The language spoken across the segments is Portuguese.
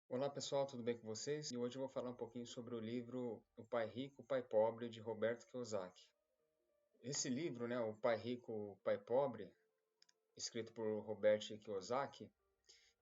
Olá pessoal, tudo bem com vocês? E hoje eu vou falar um pouquinho sobre o livro O Pai Rico, o Pai Pobre, de Roberto Kiyosaki. Esse livro, né, O Pai Rico, o Pai Pobre, escrito por Robert Kiyosaki,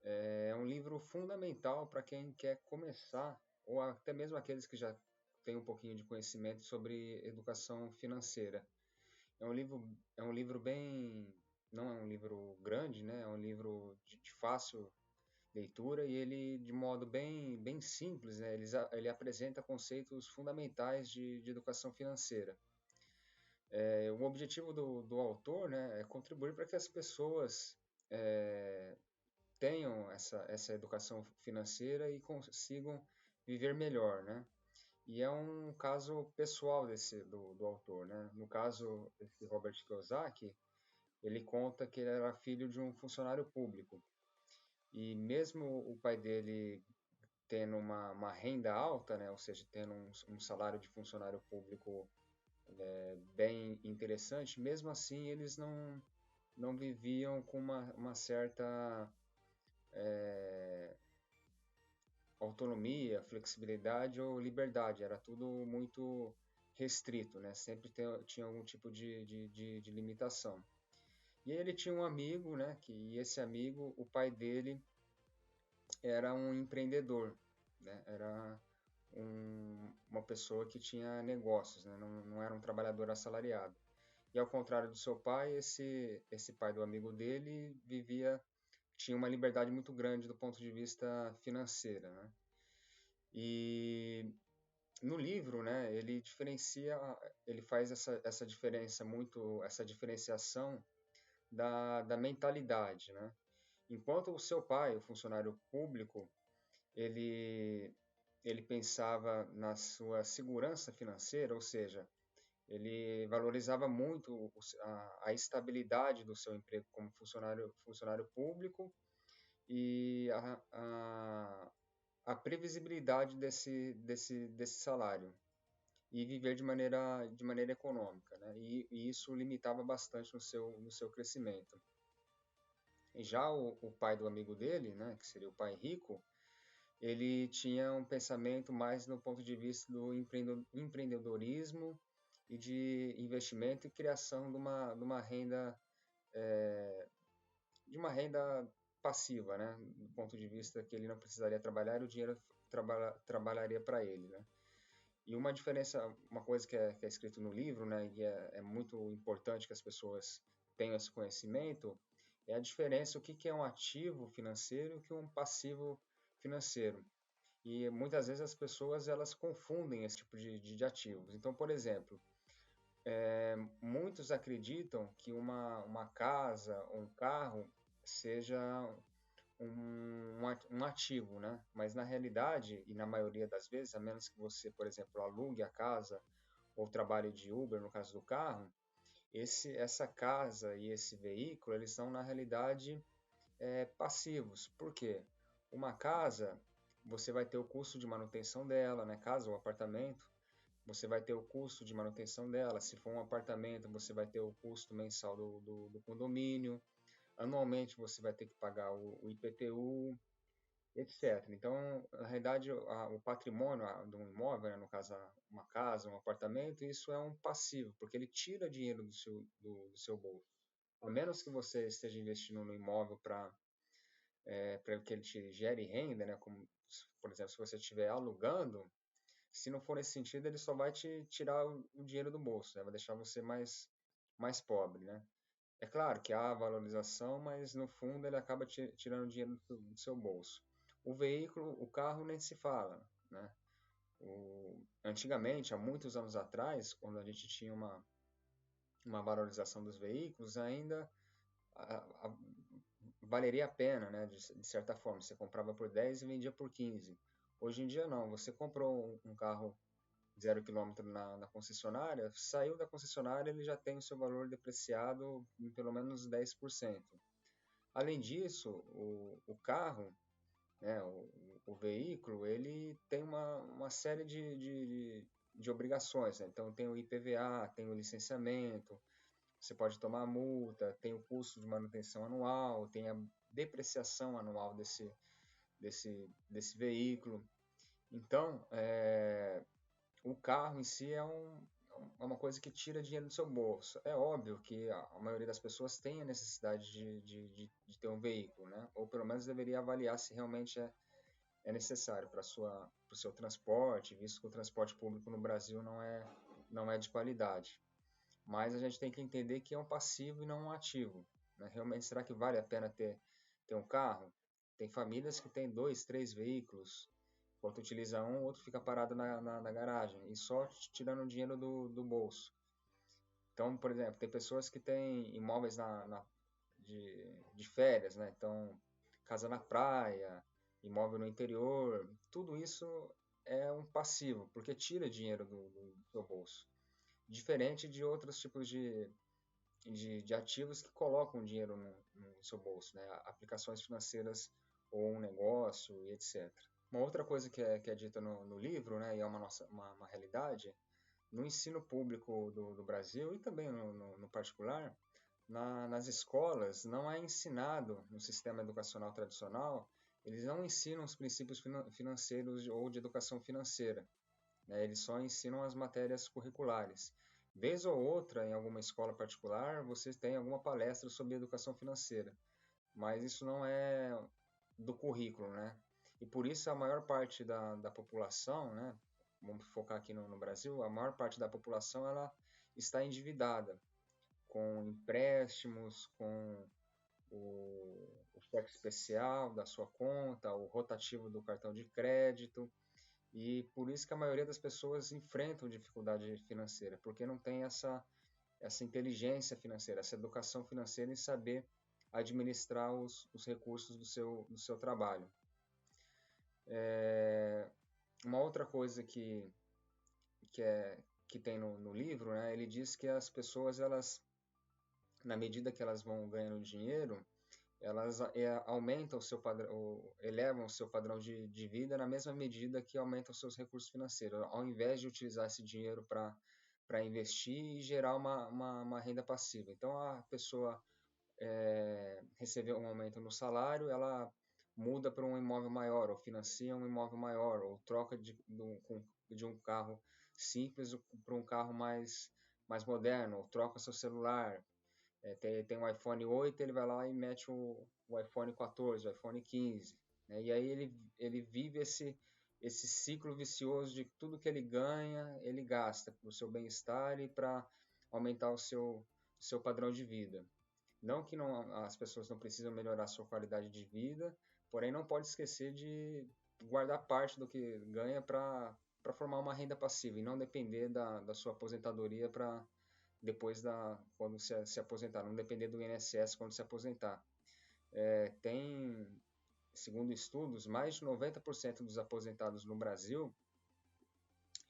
é um livro fundamental para quem quer começar, ou até mesmo aqueles que já têm um pouquinho de conhecimento sobre educação financeira. É um livro bem, não é um livro grande, né? É um livro de fácil leitura e ele, de modo bem simples, né, ele apresenta conceitos fundamentais de educação financeira. O objetivo do autor, né, é contribuir para que as pessoas é, tenham essa educação financeira e consigam viver melhor, né? E é um caso pessoal do autor, né? No caso desse Robert Kiyosaki, ele conta que ele era filho de um funcionário público. E mesmo o pai dele tendo uma renda alta, né, ou seja, tendo um salário de funcionário público bem interessante, mesmo assim eles não viviam com uma certa autonomia, flexibilidade ou liberdade, era tudo muito restrito, né? Sempre tinha algum tipo de limitação. E aí ele tinha um amigo, né? E esse amigo, o pai dele era um empreendedor, né? Era uma pessoa que tinha negócios, né? Não era um trabalhador assalariado. E ao contrário do seu pai, esse pai do amigo dele tinha uma liberdade muito grande do ponto de vista financeiro, né? E no livro, né, ele faz essa diferença essa diferenciação da mentalidade, né? Enquanto o seu pai, o funcionário público, ele, ele pensava na sua segurança financeira, ou seja, ele valorizava muito a estabilidade do seu emprego como funcionário público e a previsibilidade desse salário e viver de maneira econômica, né? E isso limitava bastante no seu crescimento. E já o pai do amigo dele, né, que seria o pai rico, ele tinha um pensamento mais no ponto de vista do empreendedorismo e de investimento e criação de uma renda, de uma renda passiva, né? Do ponto de vista que ele não precisaria trabalhar e o dinheiro trabalharia para ele, né? E uma diferença, uma coisa que é escrito no livro, né, e é muito importante que as pessoas tenham esse conhecimento, é a diferença, o que é um ativo financeiro e o que é um passivo financeiro. E muitas vezes as pessoas elas confundem esse tipo de ativos. Então, por exemplo, muitos acreditam que uma casa ou um carro seja um ativo, né? Mas na realidade, e na maioria das vezes, a menos que você, por exemplo, alugue a casa ou trabalhe de Uber, no caso do carro, essa casa e esse veículo, eles são na realidade passivos. Por quê? Uma casa, você vai ter o custo de manutenção dela, né? Casa ou apartamento, você vai ter o custo de manutenção dela. Se for um apartamento, você vai ter o custo mensal do condomínio. Anualmente você vai ter que pagar o IPTU, etc. Então, na realidade, o patrimônio de um imóvel, né, no caso uma casa, um apartamento, isso é um passivo, porque ele tira dinheiro do seu bolso. A menos que você esteja investindo no imóvel para que ele te gere renda, né, como, por exemplo, se você estiver alugando, se não for nesse sentido, ele só vai te tirar o dinheiro do bolso, né, vai deixar você mais pobre, né? É claro que há valorização, mas no fundo ele acaba tirando dinheiro do seu bolso. O veículo, o carro nem se fala, né? Antigamente, há muitos anos atrás, quando a gente tinha uma valorização dos veículos, ainda valeria a pena, né? De certa forma, você comprava por 10 e vendia por 15. Hoje em dia não, você comprou um carro 0 km na concessionária, saiu da concessionária, ele já tem o seu valor depreciado em pelo menos 10%. Além disso, o carro, né, o veículo, ele tem uma série de obrigações, né? Então tem o IPVA, tem o licenciamento, você pode tomar multa, tem o custo de manutenção anual, tem a depreciação anual desse veículo. Então, o carro em si é uma coisa que tira dinheiro do seu bolso. É óbvio que a maioria das pessoas tem a necessidade de ter um veículo, né? Ou pelo menos deveria avaliar se realmente é necessário para o seu transporte, visto que o transporte público no Brasil não é de qualidade. Mas a gente tem que entender que é um passivo e não um ativo, né? Realmente, será que vale a pena ter um carro? Tem famílias que têm dois, três veículos. Enquanto utiliza um, o outro fica parado na garagem e só tirando dinheiro do bolso. Então, por exemplo, tem pessoas que têm imóveis de férias, né? Então, casa na praia, imóvel no interior, tudo isso é um passivo, porque tira dinheiro do seu bolso. Diferente de outros tipos de ativos que colocam dinheiro no seu bolso, né? Aplicações financeiras ou um negócio e etc. Uma outra coisa que é dita no livro, né, e é uma realidade, no ensino público do Brasil e também no particular, nas escolas não é ensinado, no sistema educacional tradicional, eles não ensinam os princípios financeiros ou de educação financeira, né? Eles só ensinam as matérias curriculares. Vez ou outra, em alguma escola particular, você tem alguma palestra sobre educação financeira, mas isso não é do currículo, né? E por isso a maior parte da população, né? Vamos focar aqui no Brasil, a maior parte da população ela está endividada com empréstimos, com o cheque especial da sua conta, o rotativo do cartão de crédito, e por isso que a maioria das pessoas enfrentam dificuldade financeira, porque não tem essa inteligência financeira, essa educação financeira em saber administrar os recursos do seu trabalho. Uma outra coisa que tem no livro, né, ele diz que as pessoas, elas, na medida que elas vão ganhando dinheiro, elas aumentam o seu padrão, elevam o seu padrão de vida na mesma medida que aumentam os seus recursos financeiros, ao invés de utilizar esse dinheiro para investir e gerar uma renda passiva. Então, a pessoa recebeu um aumento no salário, ela muda para um imóvel maior, ou financia um imóvel maior, ou troca de um carro simples para um carro mais moderno, ou troca seu celular. Tem um iPhone 8, ele vai lá e mete o iPhone 14, o iPhone 15. Né? E aí ele vive esse ciclo vicioso de tudo que ele ganha, ele gasta para o seu bem-estar e para aumentar o seu padrão de vida. Não que as pessoas não precisam melhorar a sua qualidade de vida, porém não pode esquecer de guardar parte do que ganha para formar uma renda passiva e não depender da sua aposentadoria para depois quando se aposentar, não depender do INSS quando se aposentar. Tem, segundo estudos, mais de 90% dos aposentados no Brasil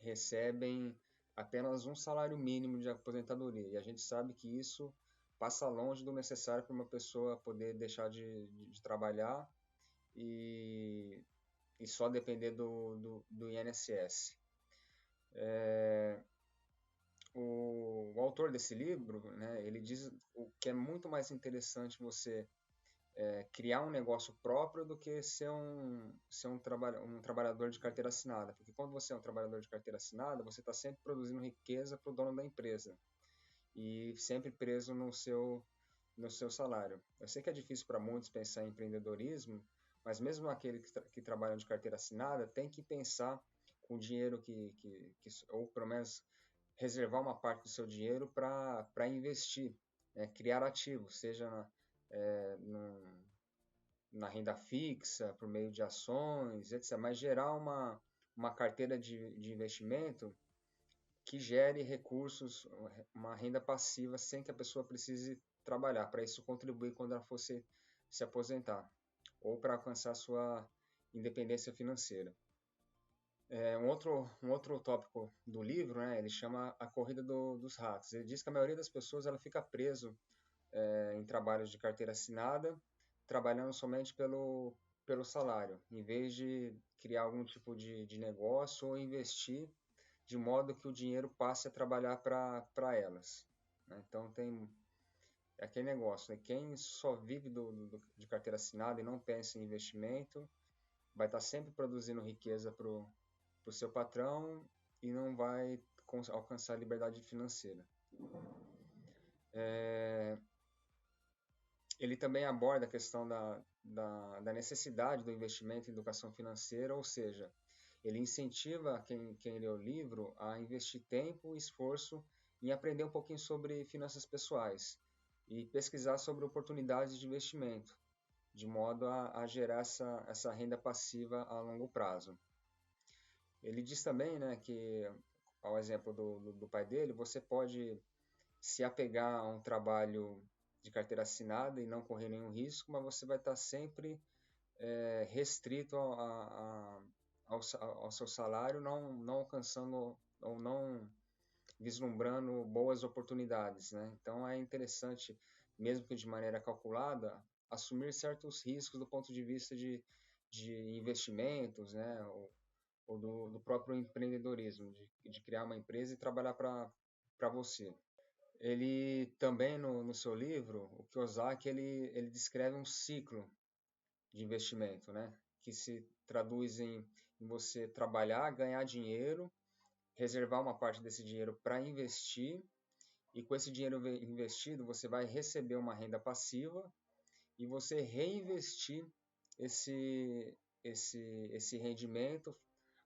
recebem apenas um salário mínimo de aposentadoria. E a gente sabe que isso passa longe do necessário para uma pessoa poder deixar de trabalhar e só depender do INSS. O autor desse livro, né, ele diz o que é muito mais interessante você criar um negócio próprio do que ser um trabalhador de carteira assinada. Porque quando você é um trabalhador de carteira assinada, você está sempre produzindo riqueza para o dono da empresa e sempre preso no seu salário. Eu sei que é difícil para muitos pensar em empreendedorismo, mas mesmo aquele que trabalha de carteira assinada tem que pensar com o dinheiro ou pelo menos reservar uma parte do seu dinheiro para investir, né? Criar ativos, seja na renda fixa, por meio de ações, etc. Mas gerar uma carteira de investimento que gere recursos, uma renda passiva, sem que a pessoa precise trabalhar, para isso contribuir quando ela fosse se aposentar, ou para alcançar a sua independência financeira. Um outro tópico do livro, né, ele chama a corrida dos ratos. Ele diz que a maioria das pessoas ela fica preso em trabalhos de carteira assinada, trabalhando somente pelo salário, em vez de criar algum tipo de negócio ou investir de modo que o dinheiro passe a trabalhar para elas. Né? Então tem aquele negócio, né? Quem só vive de carteira assinada e não pensa em investimento, vai estar sempre produzindo riqueza para o seu patrão e não vai alcançar a liberdade financeira. Ele também aborda a questão da necessidade do investimento em educação financeira, ou seja, ele incentiva quem lê o livro a investir tempo e esforço em aprender um pouquinho sobre finanças pessoais e pesquisar sobre oportunidades de investimento, de modo a gerar essa renda passiva a longo prazo. Ele diz também, né, que, ao exemplo do pai dele, você pode se apegar a um trabalho de carteira assinada e não correr nenhum risco, mas você vai estar sempre restrito ao seu salário, não alcançando ou não vislumbrando boas oportunidades, né? Então é interessante, mesmo que de maneira calculada, assumir certos riscos do ponto de vista de investimentos, né? Ou do próprio empreendedorismo, de criar uma empresa e trabalhar para você. Ele também, no seu livro, o Kiyosaki, ele descreve um ciclo de investimento, né? Que se traduz em você trabalhar, ganhar dinheiro, reservar uma parte desse dinheiro para investir, e com esse dinheiro investido você vai receber uma renda passiva e você reinvestir esse rendimento,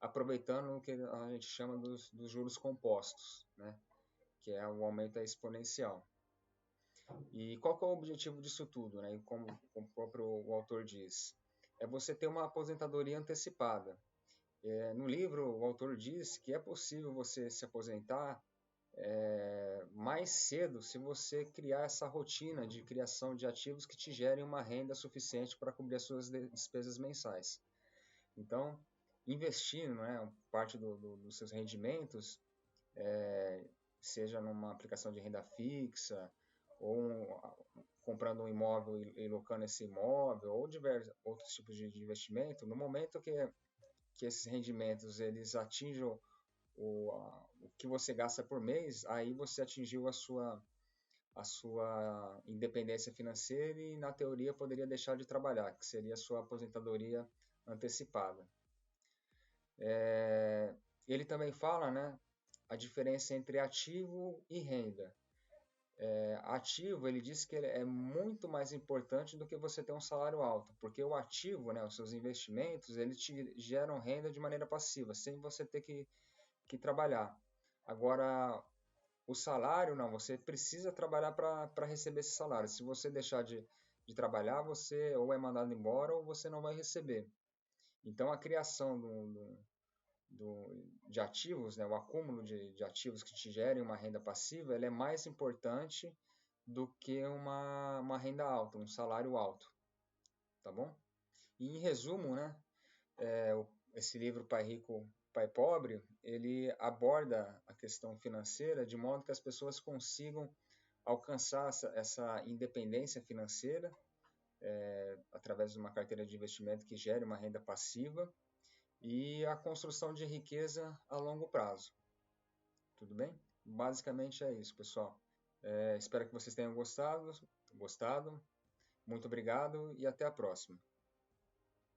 aproveitando o que a gente chama dos juros compostos, né? Que é o aumento exponencial. E qual que é o objetivo disso tudo, né? Como o próprio autor diz, é você ter uma aposentadoria antecipada. No livro, o autor diz que é possível você se aposentar mais cedo se você criar essa rotina de criação de ativos que te gerem uma renda suficiente para cobrir as suas despesas mensais. Então, investindo, né, parte dos seus rendimentos, seja numa aplicação de renda fixa, ou comprando um imóvel e locando esse imóvel, ou diversos outros tipos de investimento, no momento que esses rendimentos eles atinjam o que você gasta por mês, aí você atingiu a sua independência financeira e, na teoria, poderia deixar de trabalhar, que seria a sua aposentadoria antecipada. Ele também fala, né, a diferença entre ativo e renda. Ativo, ele diz que ele é muito mais importante do que você ter um salário alto, porque o ativo, né, os seus investimentos, eles te geram renda de maneira passiva, sem você ter que trabalhar. Agora, o salário, não, você precisa trabalhar para receber esse salário. Se você deixar de trabalhar, você ou é mandado embora ou você não vai receber. Então, a criação de ativos, né, o acúmulo de ativos que te gerem uma renda passiva, ele é mais importante do que uma renda alta, um salário alto, tá bom? E em resumo, né, esse livro Pai Rico, Pai Pobre, ele aborda a questão financeira de modo que as pessoas consigam alcançar essa independência financeira através de uma carteira de investimento que gere uma renda passiva e a construção de riqueza a longo prazo. Tudo bem? Basicamente é isso, pessoal. Espero que vocês tenham gostado. Muito obrigado e até a próxima.